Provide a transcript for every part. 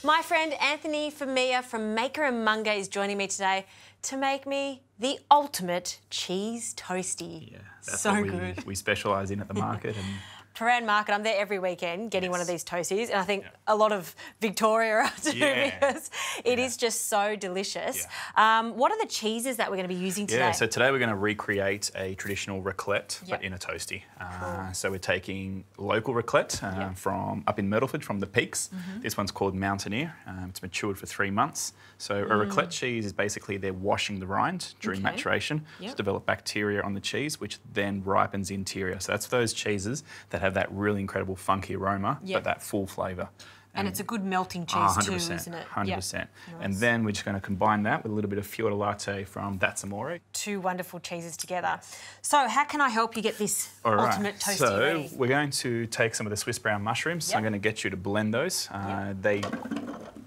My friend Anthony Famia from Maker and Munga is joining me today to make me the ultimate cheese toastie. Yeah, that's so what good. we specialise in at the market. And Paran Market, I'm there every weekend getting one of these toasties, and I think Yeah. a lot of Victoria are too Yeah. because it is just so delicious. What are the cheeses that we're going to be using today? yeah, so today we're going to recreate a traditional raclette, Yep. but in a toastie. Cool. So we're taking local raclette Yep. from up in Myrtleford, from the Peaks. This one's called Mountaineer. It's matured for 3 months. So a raclette cheese is basically they're washing the rind during Okay. maturation Yep. to develop bacteria on the cheese, which then ripens the interior. So that's those cheeses that have that really incredible funky aroma, Yep. but that full flavour. And it's a good melting cheese too, 100%, isn't it? 100%. Yep. And Nice. then we're just going to combine that with a little bit of fior latte from That's Amore. Two wonderful cheeses together. So how can I help you get this All right, ultimate toastie so ready? we're going to take some of the Swiss brown mushrooms. So Yep. I'm going to get you to blend those. Yep.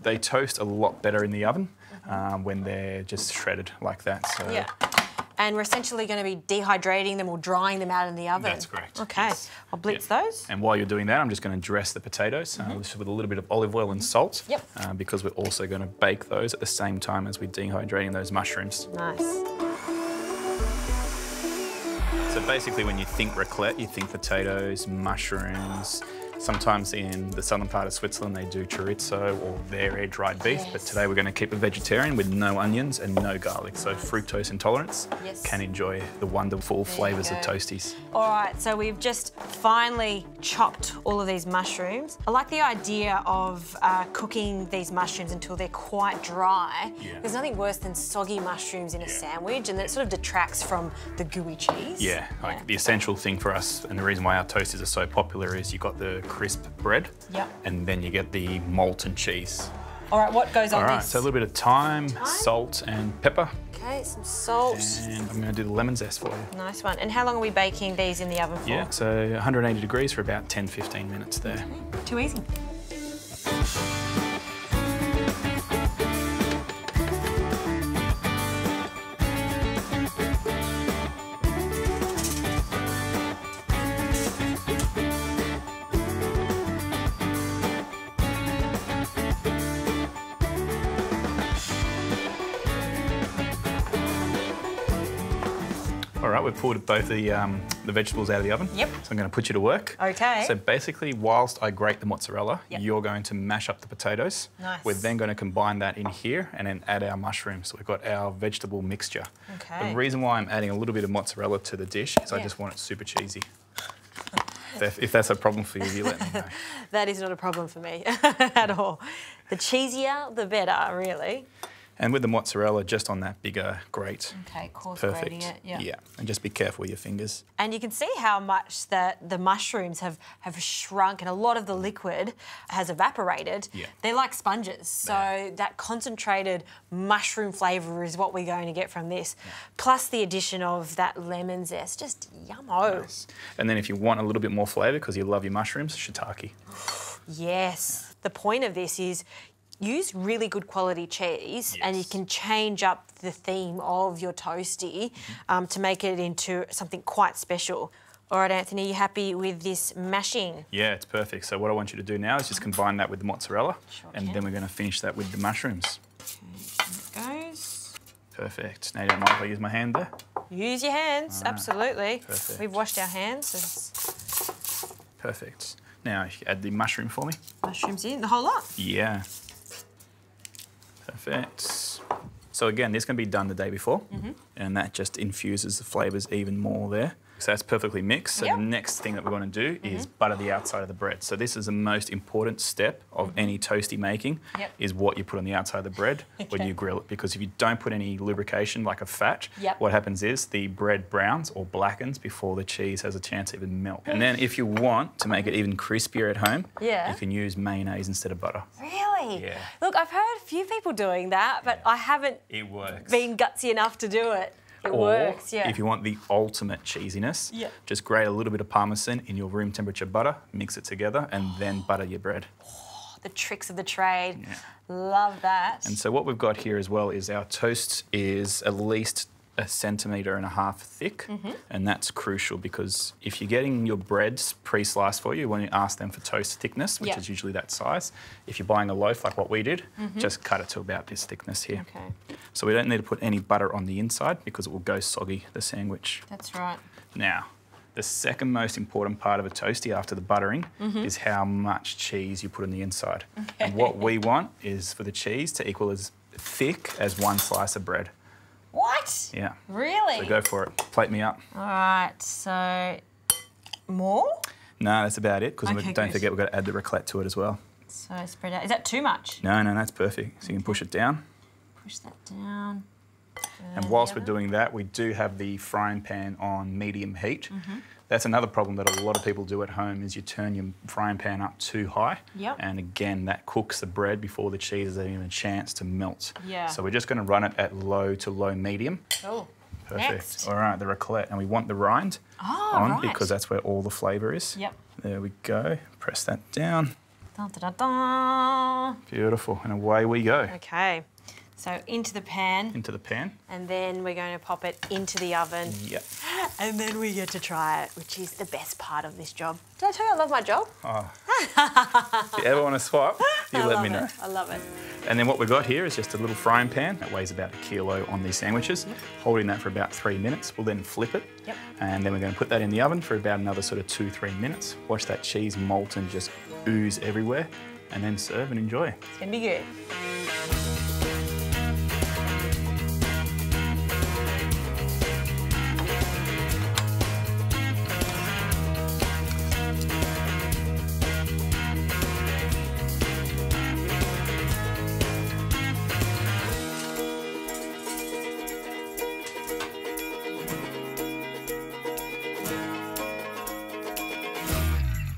They toast a lot better in the oven when they're just shredded like that. So Yeah. And we're essentially going to be dehydrating them or drying them out in the oven. That's correct, Okay. yes. I'll blitz Yeah. those. And while you're doing that, I'm just going to dress the potatoes just with a little bit of olive oil and salt. Yep. Because we're also going to bake those at the same time as we're dehydrating those mushrooms. Nice. So basically when you think raclette, you think potatoes, mushrooms. Sometimes in the southern part of Switzerland they do chorizo or their air-dried beef, but today we're going to keep it vegetarian with no onions and no garlic. So fructose intolerance can enjoy the wonderful flavours of toasties. All right, so we've just finally chopped all of these mushrooms. I like the idea of cooking these mushrooms until they're quite dry. Yeah. There's nothing worse than soggy mushrooms in a sandwich, and that sort of detracts from the gooey cheese. Yeah, like the essential thing for us, and the reason why our toasties are so popular is you've got the crisp bread, and then you get the molten cheese. All right, what goes on All right, this? so a little bit of thyme, salt and pepper. Okay, some salt. And I'm going to do the lemon zest for you. Nice one. And how long are we baking these in the oven for? Yeah, so 180 degrees for about 10-15 minutes there. Too easy. All right, we've pulled both the vegetables out of the oven. Yep. So I'm going to put you to work. Okay. So basically, whilst I grate the mozzarella, Yep. you're going to mash up the potatoes. Nice. We're then going to combine that in here and then add our mushrooms. So we've got our vegetable mixture. Okay. The reason why I'm adding a little bit of mozzarella to the dish is I just want it super cheesy. If that's a problem for you, you let me know. That is not a problem for me at all. The cheesier, the better, really. And with the mozzarella, just on that bigger grate. Okay, coarse Perfect. grating it, Yeah, and just be careful with your fingers. And you can see how much that the mushrooms have shrunk and a lot of the liquid has evaporated. Yeah. They're like sponges. So that concentrated mushroom flavour is what we're going to get from this. Plus the addition of that lemon zest. Just yummo. Nice. And then if you want a little bit more flavour, because you love your mushrooms, shiitake. Yes. The point of this is use really good quality cheese and you can change up the theme of your toastie to make it into something quite special. All right, Anthony, you happy with this mashing? Yeah, it's perfect. So what I want you to do now is just combine that with the mozzarella and then we're going to finish that with the mushrooms. Okay, here it goes. Perfect. Now you don't mind if I use my hand there? Use your hands, absolutely. Perfect. We've washed our hands. Perfect. Now if you add the mushroom for me. Mushrooms in, the whole lot. Yeah. Perfect. So again, this can be done the day before and that just infuses the flavours even more there. So that's perfectly mixed. So the next thing that we're going to do is butter the outside of the bread. So this is the most important step of any toastie making is what you put on the outside of the bread when you grill it. Because if you don't put any lubrication like a fat, what happens is the bread browns or blackens before the cheese has a chance to even melt. And then if you want to make it even crispier at home, you can use mayonnaise instead of butter. Really? Yeah. Look, I've heard a few people doing that, but I haven't been gutsy enough to do it. It works, if you want the ultimate cheesiness, just grate a little bit of Parmesan in your room temperature butter, mix it together, and then butter your bread. Oh, the tricks of the trade. Love that. And so what we've got here as well is our toast is at least 1.5 centimetres thick, and that's crucial because if you're getting your breads pre-sliced for you, when you ask them for toast thickness, which is usually that size, if you're buying a loaf like what we did, just cut it to about this thickness here. Okay. So we don't need to put any butter on the inside because it will go soggy, the sandwich. That's right. Now, the second most important part of a toastie after the buttering is how much cheese you put on the inside. Okay. And what we want is for the cheese to equal as thick as one slice of bread. What? Yeah. Really? So go for it. Plate me up. All right, so more? No, that's about it, because Okay, don't forget we've got to add the raclette to it as well. So spread out. Is that too much? No, that's perfect. So you can push it down. Push that down. And whilst we're doing that, we do have the frying pan on medium heat. That's another problem that a lot of people do at home is you turn your frying pan up too high. Yep. And again, that cooks the bread before the cheese has even a chance to melt. Yeah. So we're just going to run it at low to low medium. Oh, perfect. Next. All right, the raclette. And we want the rind on because that's where all the flavour is. Yep. There we go. Press that down. Da, da, da, da. Beautiful. And away we go. Okay. So into the pan. Into the pan. And then we're going to pop it into the oven. Yep. And then we get to try it, which is the best part of this job. Did I tell you I love my job? Oh. If you ever want to swap, you let me know. I love it. And then what we've got here is just a little frying pan that weighs about 1 kilo on these sandwiches. Holding that for about 3 minutes. We'll then flip it. Yep. And then we're going to put that in the oven for about another sort of 2-3 minutes. Watch that cheese melt and just ooze everywhere. And then serve and enjoy. It's going to be good.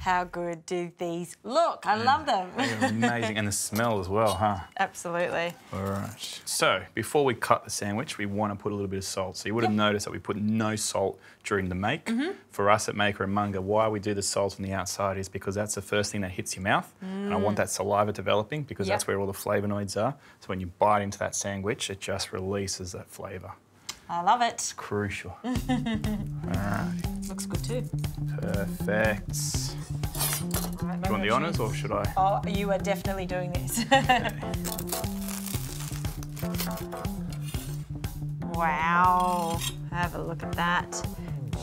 How good do these look? I love them. They're amazing. And the smell as well, huh? Absolutely. All right. So before we cut the sandwich, we want to put a little bit of salt. So you would have noticed that we put no salt during the make. For us at Maker and Munger, why we do the salt on the outside is because that's the first thing that hits your mouth. And I want that saliva developing because that's where all the flavonoids are. So when you bite into that sandwich, it just releases that flavour. I love it. Crucial. All right. Looks good too. Perfect. Right, Do you want the honours or should I? Oh, you are definitely doing this. Wow. Have a look at that.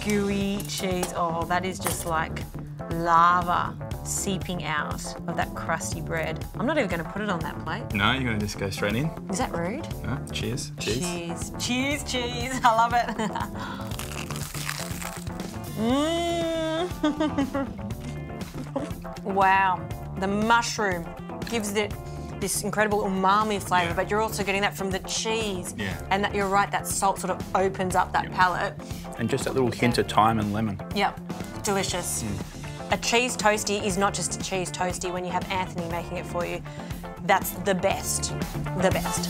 Gooey cheese. Oh, that is just like lava seeping out of that crusty bread. I'm not even going to put it on that plate. No, you're going to just go straight in? Is that rude? No, cheers. Cheers. Cheese. Cheese, cheese. I love it. Wow. The mushroom gives it this incredible umami flavour, but you're also getting that from the cheese. Yeah. And that, you're right, that salt sort of opens up that palate. And just that little hint of thyme and lemon. Yep. Delicious. A cheese toastie is not just a cheese toastie when you have Anthony making it for you. That's the best. The best.